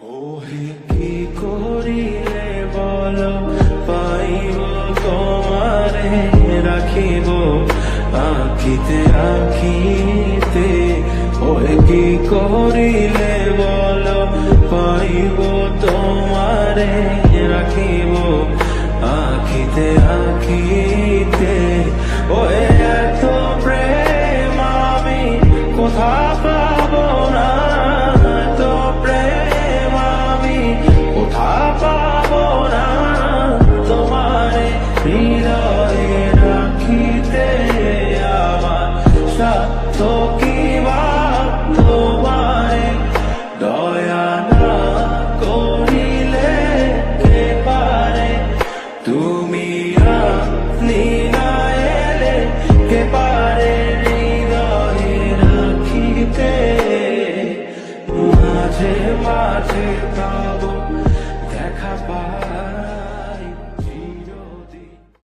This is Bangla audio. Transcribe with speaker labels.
Speaker 1: ওহে কি করিলে বল পাইব তোমারে রাখিব আখিতে আখিতে। ওহে কি করিলে বল পাইব তোমারে রাখিব আখিতে আখিতে। ওহে এত প্রেম আমি কোথা পাব না, এত প্রেম আমি কোথা পাব না। তোমারে হৃদয়ে রাখিতে আমার সাধ্য কি বা তোমারে দয়া না করিলে কে পারে। তুমি আপনি না এলে কে পারে হৃদয়ে রাখিতে মাঝে মাঝে